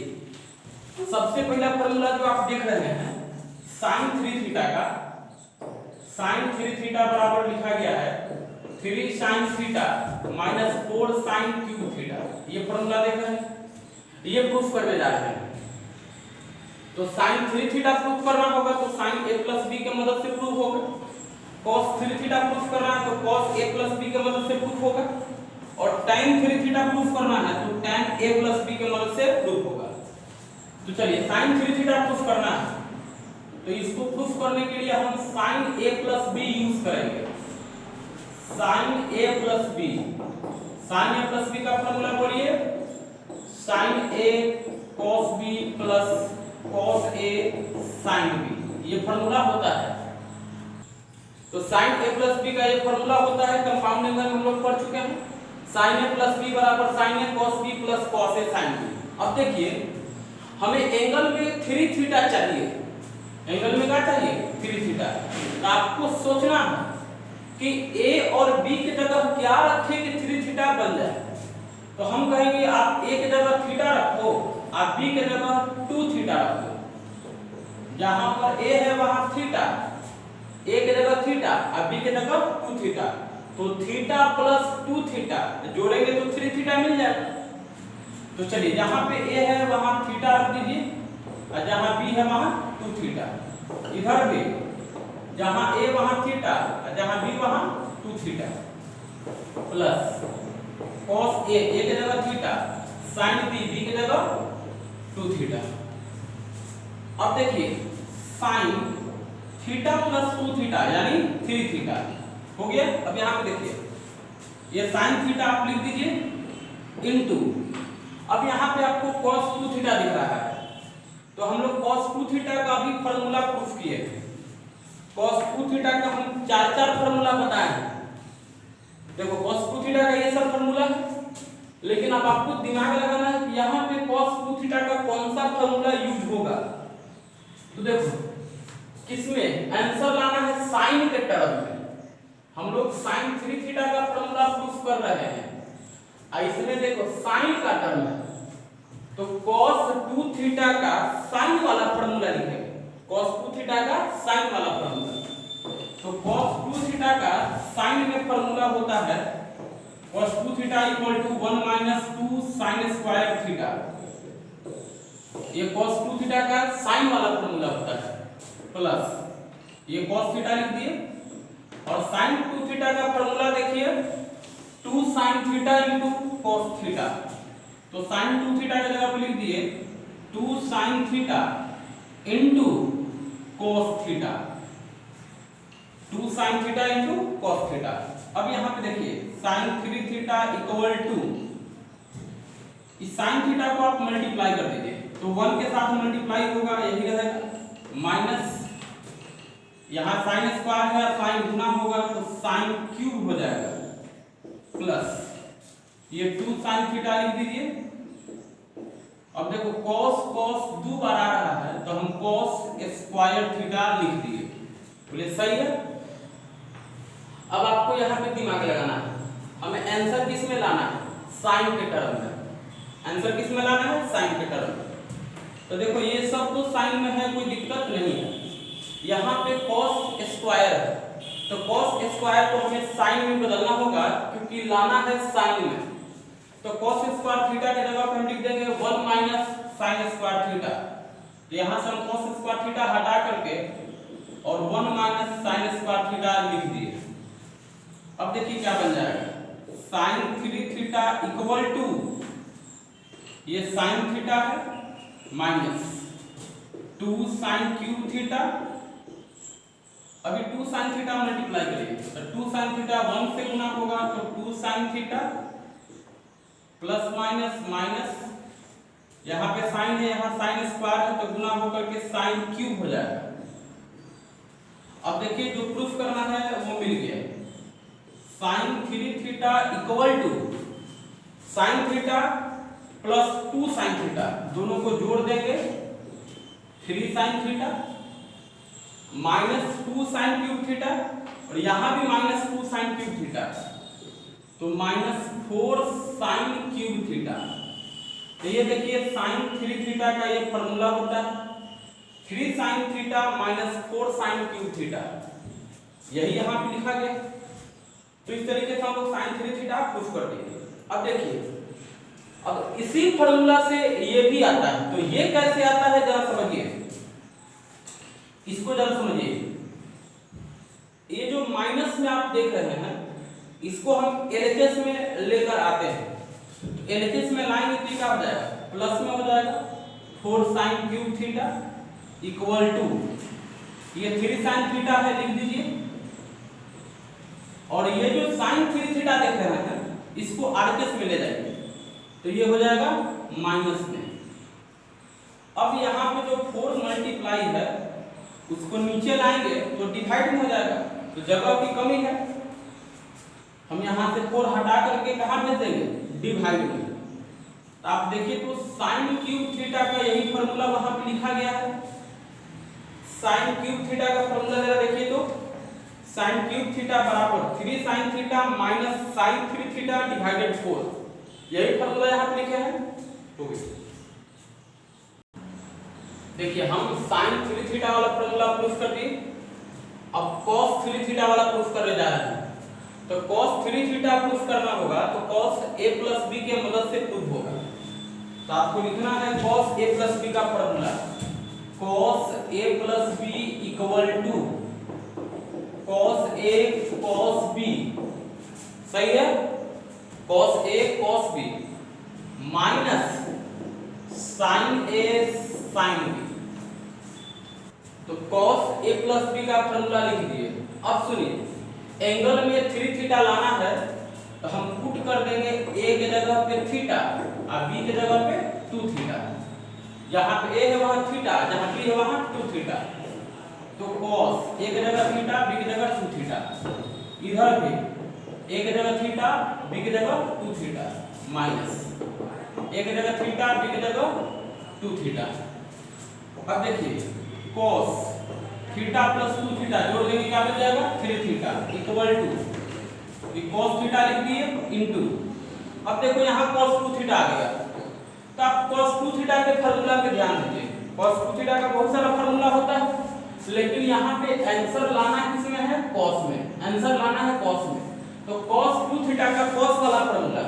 सबसे पहला फॉर्मूला जो आप देख रहे हैं sin 3 थीटा का, sin 3 थीटा बराबर लिखा गया है 3 sin theta minus 4 sin cube theta. ये फॉर्मूला देख रहे हैं, ये प्रूफ करने जा रहे हैं। तो sin 3 थीटा प्रूफ करना होगा तो sin a प्लस b की मदद से प्रूफ होगा। cos 3 थीटा प्रूफ करना है तो cos a प्लस b की मदद से प्रूफ होगा। और tan 3 थीटा प्रूफ करना है तो tan a प्लस b की मदद से प्रूफ होगा। तो चलिए sin 3 थीटा प्रूफ करना है तो इसको प्रूफ करने के लिए हम sin a plus b use करेंगे। sin a plus b, sin a plus b का फॉर्मूला बोलिए sin a cos b plus cos a sin b, ये फॉर्मूला होता है। तो sin a प्लस b का ये फॉर्मूला होता है, कंपाउंड एंगल हम लोग पढ़ चुके हैं। sin a प्लस b बराबर sin a cos b plus cos a sin b। अब देखिए हमें एंगल में 3 थीटा चाहिए, एंगल में क्या चाहिए 3 थीटा। तो आपको सोचना है कि a और b की जगह क्या रखें कि 3 थीटा बन जाए। तो हम कहेंगे आप a की जगह थीटा रखो, आप b की जगह 2 थीटा रखो। जहां पर a है वहां थीटा, a की जगह थीटा और b की जगह 2 थीटा। तो थीटा प्लस 2 थीटा जोड़ेंगे तो 3 थीटा मिल जाएगा। तो चलिए जहां पे a है वहां थीटा रख दीजिए और जहां b है वहां 2 थीटा। इधर भी जहां a वहां थीटा और जहां b वहां 2 थीटा प्लस cos a की जगह थीटा, sin b की जगह 2 थीटा। अब देखिए sin थीटा प्लस 2 थीटा यानी 3 थीटा हो गया। अब यहाँ पे देखिए ये sin थीटा आप लिख दीजिए इनटू, अब यहाँ पे आपको cos 2 थीटा दिख रहा है तो हम लोग cos 2 थीटा का भी फॉर्मूला प्रूफ किए थे। cos 2 थीटा का हम 4 फॉर्मूला बताए हैं। देखो cos 2 थीटा का ये सब फॉर्मूला है, लेकिन अब आपको दिमाग लगाना है कि यहाँ पे cos 2 थीटा का कौन सा फॉर्मूला यूज होगा। तो देखो किसमें आंसर लाना है sin के टर्म में। हम लोग sin 3 थीटा का फॉर्मूला प्रूफ कर रहे हैं, इसमें देखो sin का टर्म है तो cos 2 थीटा का sin वाला फॉर्मूला लिखेंगे। cos 2 थीटा का sin वाला फॉर्मूला, तो cos 2 थीटा का sin में फॉर्मूला होता है cos 2 theta equal to 1 minus 2 sin square theta. ये cos 2 थीटा का sin वाला फॉर्मूला होता है प्लस ये cos थीटा लिख दिए और sin 2 थीटा का फॉर्मूला देखिए 2 sin theta into cos theta. तो sin 2 थीटा की जगह पे लिख दिए 2 sin theta into cos theta, 2 sin theta into cos theta. अब यहाँ पे देखिए sin 3 थीटा इक्वल टू, इस sin थीटा को आप मल्टीप्लाई कर दीजिए तो 1 के साथ मल्टीप्लाई होगा, यही रहेगा माइनस यहाँ sin स्क्वायर है sin गुना होगा तो sin क्यूब हो जाएगा प्लस ये 2 sin थीटा लिख दीजिए। अब देखो cos दो बार आ रहा है तो हम cos स्क्वायर थीटा लिख दिए, बोले सही है। अब आपको यहाँ पे दिमाग लगाना है, हमें आंसर किस में लाना है sin के टर्म में। आंसर किस में लाना है sin के टर्म में। तो देखो ये सब तो sin में है, कोई दिक्कत नहीं है। यहाँ पे cos स्क्वायर है तो cos स्क्वायर को हमें sin में बदलना होगा क्योंकि लाना है sin में। तो cos स्क्वायर थीटा की जगह पे हम लिख देंगे 1 माइनस sin स्क्वायर थीटा। तो यहाँ से हम cos स्क्वायर थीटा हटा करके और 1 माइनस sin स्क्वायर थीटा लिख दिए। अब देखिए क्या बन जाएगा sin 3 थीटा इक्वल टू ये sin थीटा है माइनस 2 sin क्यूब थीटा अभी 2 sin थीटा मल्टीप्लाई करिए तो 2 sin थीटा 1 से गुना होगा तो 2 sin theta plus minus minus, यहाँ पे साइन है यहाँ साइन स्क्वायर है तो गुना होकर के साइन क्यूब हो जाएगा। अब देखिए जो प्रूफ करना है वो मिल गया, sine 3 theta equal to sine theta plus 2 sine theta, दोनों को जोड़ देंगे 3 sine theta minus 2 sine cube theta और यहाँ भी माइनस 2 साइन क्यूब थीटा तो माइनस 4 साइन क्यूब थीटा। तो ये देखिए साइन 3 थीटा का ये फॉर्मूला होता है 3 sine theta minus 4 sine cube theta, यही यहाँ पे लिखा गया। तो इस तरीके से हम लोग साइन 3 थीटा प्रूफ कर दिए। अब देखिए अब इसी फॉर्मूला से ये भी आता है, तो ये कैसे आता है जरा समझिए, इसको जरा समझिए। ये जो माइनस में आप देख रहे हैं इसको हम एलएचएस में लेकर आते हैं, तो एलएचएस में लाएंगे तो क्या हो जाएगा, प्लस में हो जाएगा 4 sine cube theta equal to ये 3 साइन थीटा है लिख दीजिए, और ये जो साइन 3 थीटा देख रहे हैं इसको आरएचएस में ले जाएंगे तो ये हो जाएगा माइनस में। अब यहाँ पे जो 4 मल्टीप्लाई है उसको नीचे लाएंगे तो डिवाइड में हो जाएगा, तो जगह की कमी है, हम यहाँ से 4 हटा करके कहाँ भेज देंगे, डिवाइड में। तो आप देखिए तो साइन क्यूब थीटा का यही फॉर्मूला वहां पे लिखा गया है। साइन क्यूब थीटा का फॉर्मूला जरा देखिए तो साइन क्यूब थीटा बराबर 3 sine theta minus sine 3 theta divided 4, यही फॉर्मूला यहाँ पे लिखे हैं। तो देखिए हम साइन 3 थीटा वाला फॉर्मूला प्रूफ कर दिए, अब कॉस 3 थीटा वाला प्रूफ करने जा रहे हैं। तो cos 3 थीटा प्रूफ करना होगा तो cos a प्लस b के मदद से प्रूफ होगा। तो आपको लिखना है cos a प्लस b का formula, cos a plus b equal to cos a cos b, सही है, cos a cos b minus sin a sin b। तो cos a प्लस b का फॉर्मूला लिख दिए। अब सुनिए एंगल में 3 थीटा लाना है तो हम पुट कर देंगे a के जगह पे थीटा और b के जगह पे 2 थीटा, जहां पे a है वहां थीटा, जहां b है वहां 2 थीटा। तो cos a के जगह थीटा b के जगह 2 थीटा, इधर भी a के जगह थीटा b के जगह 2 थीटा माइनस a के जगह थीटा b के जगह 2 थीटा। अब देखिए cos थीटा प्लस 2 थीटा जोड़ देंगे क्या बच जाएगा 3 theta equal to cos theta लिख दिए इनटू, अब देखो यहाँ cos 2 थीटा आ गया तो आप cos 2 थीटा के फार्मूला पे ध्यान दीजिए। cos 2 थीटा का बहुत सारा फार्मूला होता है लेकिन यहाँ पे आंसर लाना किसमें है, cos में, आंसर लाना है cos में। तो cos 2 थीटा का cos वाला फार्मूला,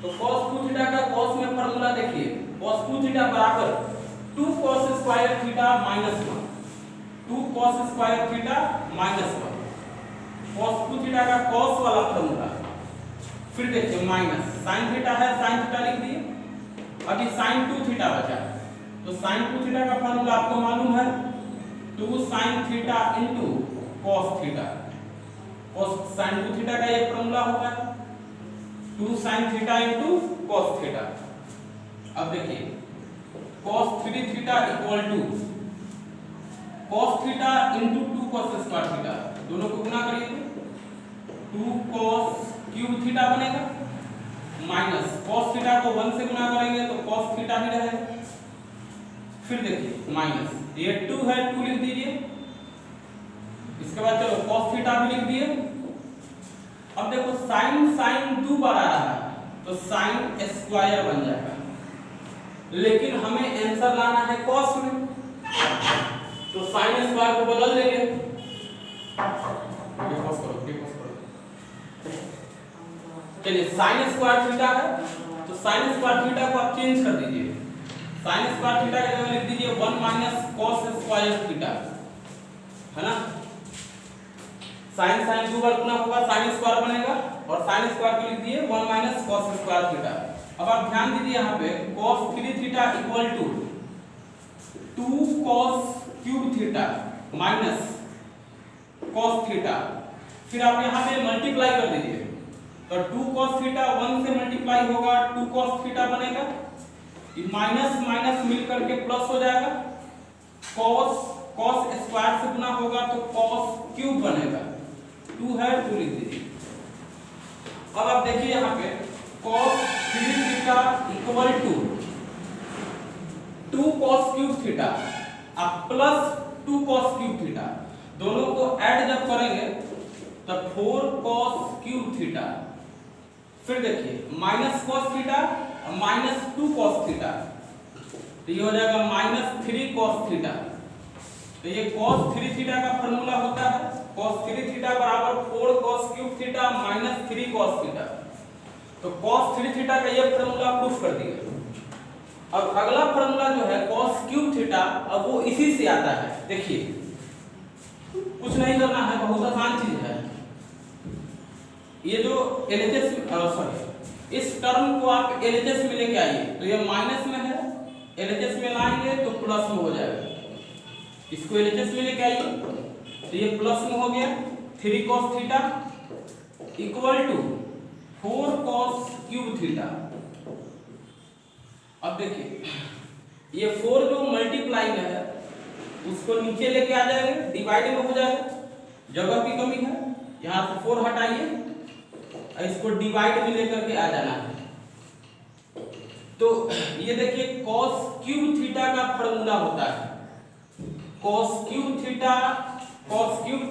तो cos 2 थीटा का cos में फार्मूला देखिए, cos 2 थीटा बराबर 2 cos square theta minus 1, 2 cos square theta minus 1, cos 2 theta का cos वाला फॉर्मूला। फिर देखिए माइनस sin थीटा है, sin थीटा लिख दिए, अभी sin 2 थीटा बचा, तो sin 2 थीटा का फॉर्मूला आपको मालूम है 2 sin theta into cos theta, cos sin 2 theta का ये फॉर्मूला होता है 2 sin theta into cos theta. अब देखिए cos 3 theta equal to cos theta into 2 cos square theta, दोनों को गुना करिए 2 cos क्यूब थीटा बनेगा माइनस cos थीटा को 1 से गुना करेंगे तो cos थीटा ही रहेगा। फिर देखिए माइनस ये 2 है 2 लिख दीजिए, इसके बाद चलो cos थीटा भी लिख दिए। अब देखो sin 2 बार आ रहा है तो sin स्क्वायर बन जाएगा, लेकिन हमें आंसर लाना है cos में तो sin स्क्वायर को बदल देंगे, चलिए sin स्क्वायर थीटा है तो sin स्क्वायर थीटा को आप चेंज कर दीजिए, sin स्क्वायर थीटा की जगह लिख दीजिए 1 माइनस cos स्क्वायर थीटा, है ना, sin 2 बार गुना होगा sin स्क्वायर बनेगा और sin स्क्वायर को लिख दिए 1 माइनस cos स्क्वायर थीटा। अब आप ध्यान दीजिए यहाँ पे cos 3 theta equal to 2 cos cube theta minus cos theta, फिर आप यहाँ पे मल्टीप्लाई कर दीजिए, तो 2 cos थीटा 1 से मल्टीप्लाई होगा 2 cos थीटा बनेगा, माइनस माइनस मिल करके प्लस हो जाएगा, cos स्क्वायर से गुना होगा तो cos क्यूब बनेगा, 2 है 2 लिख दीजिए। अब आप देखिए यहाँ पे cos 3 theta equal to 2 cos cube theta अब प्लस 2 cos क्यूब थीटा, दोनों को ऐड जब करेंगे तो 4 cos क्यूब थीटा, फिर देखिए minus cos theta minus 2 cos theta, तो ये हो जाएगा माइनस 3 cos थीटा। तो ये cos 3 थीटा का फॉर्मूला होता है cos 3 थीटा बराबर 4 cos cube theta minus 3 cos theta. तो cos 3 थीटा का ये फॉर्मूला प्रूफ कर दिया। अब अगला फॉर्मूला जो है cos क्यूब थीटा, अब वो इसी से आता है। देखिए कुछ नहीं करना है, बहुत आसान चीज है। ये जो LHS सॉरी इस टर्म को आप LHS में लेके आइए, तो ये माइनस में है, LHS में लाएंगे तो प्लस में हो जाएगा। इसको LHS में लेके आइए तो ये प्लस में हो गया 3 cos theta equal to 4 cos cube theta. अब देखिए ये 4 जो मल्टीप्लाई में है उसको नीचे लेके आ जाएंगे, डिवाइड में हो जाएगा, जगह की कमी है, यहाँ से 4 हटाइए और इसको डिवाइड में लेकर के आ जाना है। तो ये देखिए cos क्यूब थीटा का फॉर्मूला होता है cos cube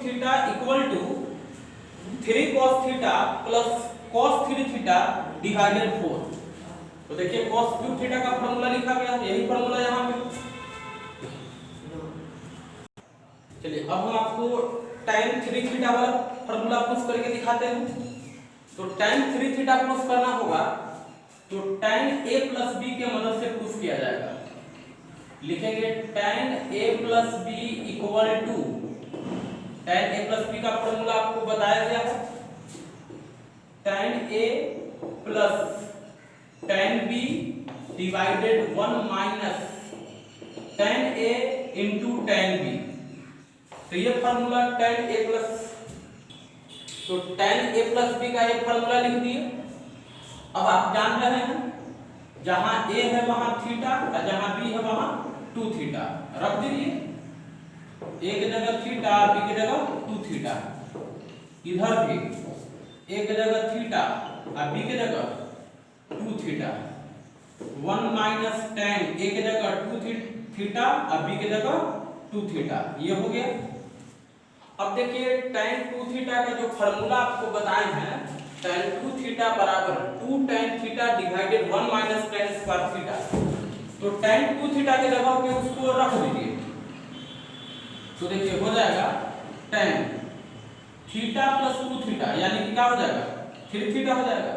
theta equal to 3 cos theta plus cos 3 theta divided 4। तो देखिए cos क्यूब थीटा का फॉर्मूला लिखा गया, यही फॉर्मूला यहाँ पे। चलिए अब हम आपको tan 3 थीटा वाला फॉर्मूला प्रूफ करके दिखाते हैं। तो tan 3 थीटा प्रूफ करना होगा तो tan a प्लस b के मदद से प्रूफ किया जाएगा। लिखेंगे tan a plus b equal to, tan a plus b का फॉर्मूला आपको बताया गया है, tan a plus tan b divided 1 minus tan a into tan b। तो ये फॉर्मूला tan a प्लस, तो tan a प्लस b का ये फॉर्मूला लिख दिए। अब आप जान रहे हैं जहां a है वहां थीटा और जहां b है वहां 2 थीटा रख दीजिए, a की जगह थीटा b की जगह 2 थीटा, इधर भी a की जगह थीटा और b की जगह 2 थीटा, 1 माइनस tan a की जगह 2 थीटा और b की जगह 2 थीटा, ये हो गया। अब देखिए tan 2 थीटा का जो फॉर्मूला आपको बताए हैं, tan 2 थीटा बराबर 2 tan theta divided 1 minus tan square theta. तो tan 2 थीटा के जगह पे उसको रख दीजिए, तो देखिए हो जाएगा tan थीटा प्लस 2 थीटा, यानी कि क्या हो जाएगा 3 थीटा हो जाएगा।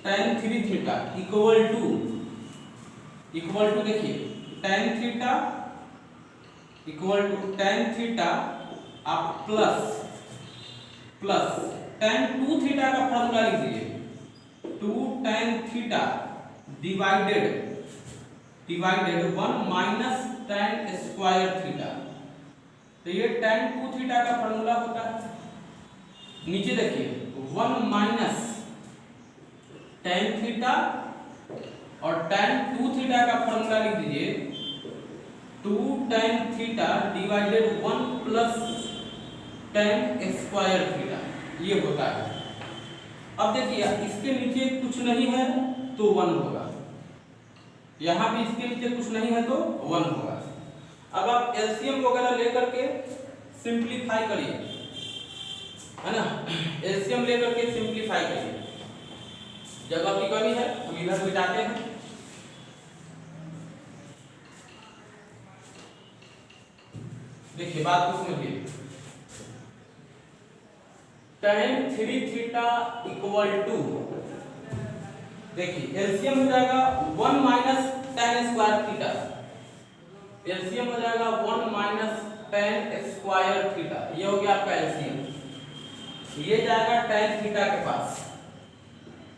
tan 3 थीटा इक्वल टू देखिए tan theta equal to tan theta आप प्लस tan 2 थीटा का फॉर्मूला लिख दीजिए, 2 tan theta divided 1 minus tan square theta. तो ये tan 2 थीटा का फॉर्मूला होता है। नीचे देखिए 1 माइनस tan थीटा और tan 2 थीटा का फॉर्मूला लिख दीजिए, 2 tan theta divided 1 plus tan square theta, ये होता है। अब देखिए इसके नीचे कुछ नहीं है तो 1 होगा, यहाँ भी इसके नीचे कुछ नहीं है तो 1 होगा। अब आप एलसीएम वगैरह लेकर के सिंप्लीफाई करिए, है ना, एलसीएम लेकर के सिंप्लीफाई करिए, जगह की कमी है हम इधर मिटाते हैं। देखिए बात को समझिए, tan 3 थीटा इक्वल टू, देखिए एलसीएम हो जाएगा 1 minus tan square theta, LCM हो जाएगा 1 माइनस tan स्क्वायर थीटा, ये हो गया आपका एलसीएम। ये जाएगा tan थीटा के पास,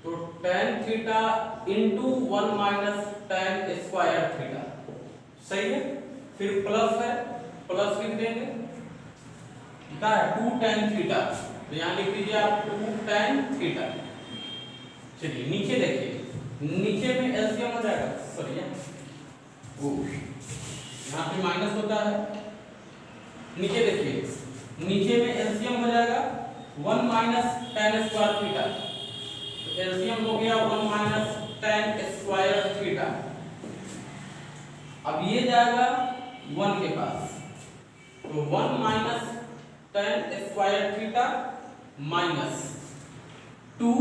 तो tan theta into 1 minus tan square theta, सही है। फिर प्लस है, प्लस लिख देंगे, क्या है 2 tan थीटा, तो यहाँ लिख दीजिए आप 2 tan थीटा। चलिए नीचे देखिए, नीचे में एलसीएम हो जाएगा, सॉरी वो यहाँ पे माइनस होता है, नीचे देखिए, नीचे में एलसीएम हो जाएगा 1 माइनस tan स्क्वायर थीटा, तो एलसीएम हो गया 1 माइनस tan स्क्वायर थीटा। अब ये जाएगा 1 के पास, तो 1 minus tan square theta minus 2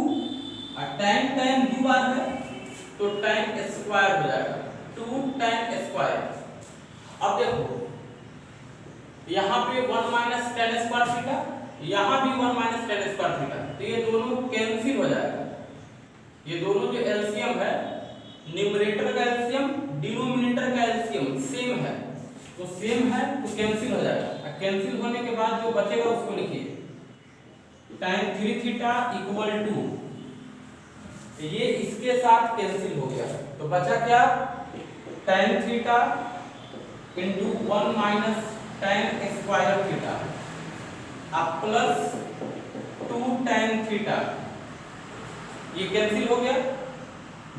और tan दो बार है तो tan स्क्वायर हो जाएगा 2 tan स्क्वायर। अब देखो यहाँ पे 1 माइनस tan स्क्वायर थीटा, यहाँ भी 1 माइनस tan स्क्वायर थीटा, तो ये दोनों कैंसिल हो जाएगा। ये दोनों जो एलसीएम है, न्यूमरेटर का एलसीएम डिनोमिनेटर का एलसीएम सेम है, तो सेम है तो कैंसिल हो जाएगा। कैंसिल होने के बाद जो बचेगा उसको लिखिए tan 3 थीटा इक्वल टू, ये इसके साथ कैंसिल हो गया, तो बचा क्या tan theta into 1 minus tan square theta अब प्लस 2 tan थीटा, ये कैंसिल हो गया,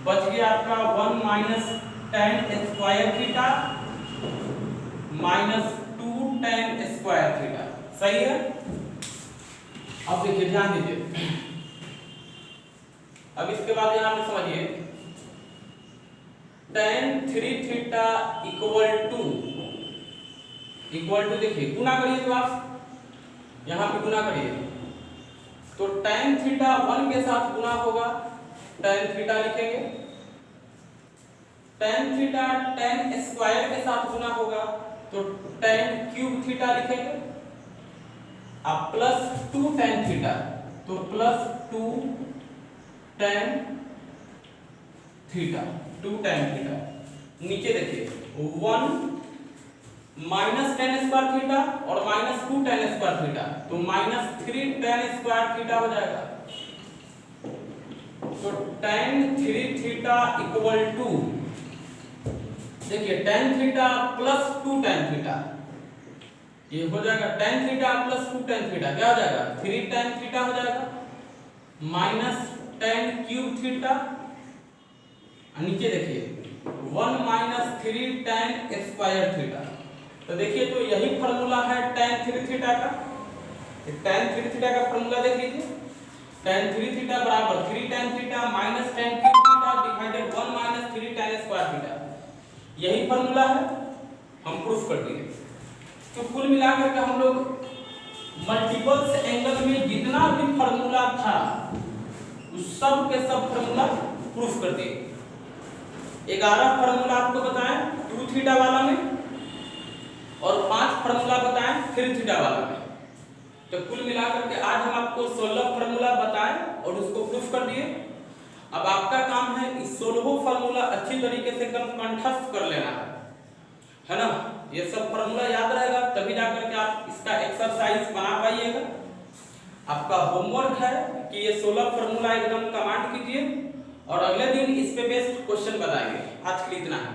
बच गया आपका 1 minus tan square theta minus 2 tan square theta. सही है। अब देखिए ध्यान दीजिए, अब इसके बाद यहां पे समझिए tan 3 थीटा इक्वल टू देखिए गुना करिए, तो आप यहां पे गुना करिए, तो tan थीटा 1 के साथ गुना होगा, tan थीटा लिखेंगे, tan थीटा tan स्क्वायर के साथ गुना होगा तो tan क्यूब थीटा लिखेंगे, अब प्लस 2 tan थीटा, तो plus 2 tan theta, 2 tan theta. नीचे देखिए 1 माइनस tan स्क्वायर थीटा और माइनस 2 tan स्क्वायर थीटा, तो माइनस 3 tan स्क्वायर थीटा हो जाएगा, तो tan 3 थीटा इक्वल टू देखिए tan theta plus 2 tan theta, ये हो जाएगा tan theta plus 2 tan theta, क्या हो जाएगा 3 tan थीटा हो जाएगा माइनस tan क्यूब थीटा, नीचे देखिए 1 माइनस 3 tan स्क्वायर थीटा। तो देखिए तो यही फार्मूला है tan 3 थीटा का, tan 3 थीटा का फार्मूला देख लीजिए, tan 3 थीटा बराबर 3 tan theta minus tan cube theta divided 1 minus 3 tan square theta, यही फार्मूला है, हम प्रूफ कर दिए। तो कुल मिलाकर के हम लोग मल्टीपल्स एंगल में जितना भी फार्मूला था उस सब के सब फार्मूला प्रूफ कर दिए। 11 फार्मूला आपको बताएं 2 थीटा वाला में और 5 फार्मूला बताएं 3 थीटा वाला में, तो कुल मिलाकर के आज हम आपको 16 फार्मूला बताएं और उसको प्रूफ कर दिए। अब आपका काम है इस 16 फार्मूला अच्छी तरीके से एकदम कंठस्थ कर लेना है ना, ये सब फार्मूला याद रहेगा तभी जाकर के आप इसका एक्सरसाइज बना पाइएगा। आपका होमवर्क है कि ये 16 फार्मूला एकदम कमांड कीजिए और अगले दिन इस पे बेस्ड क्वेश्चन बताएंगे। आज के लिए इतना है।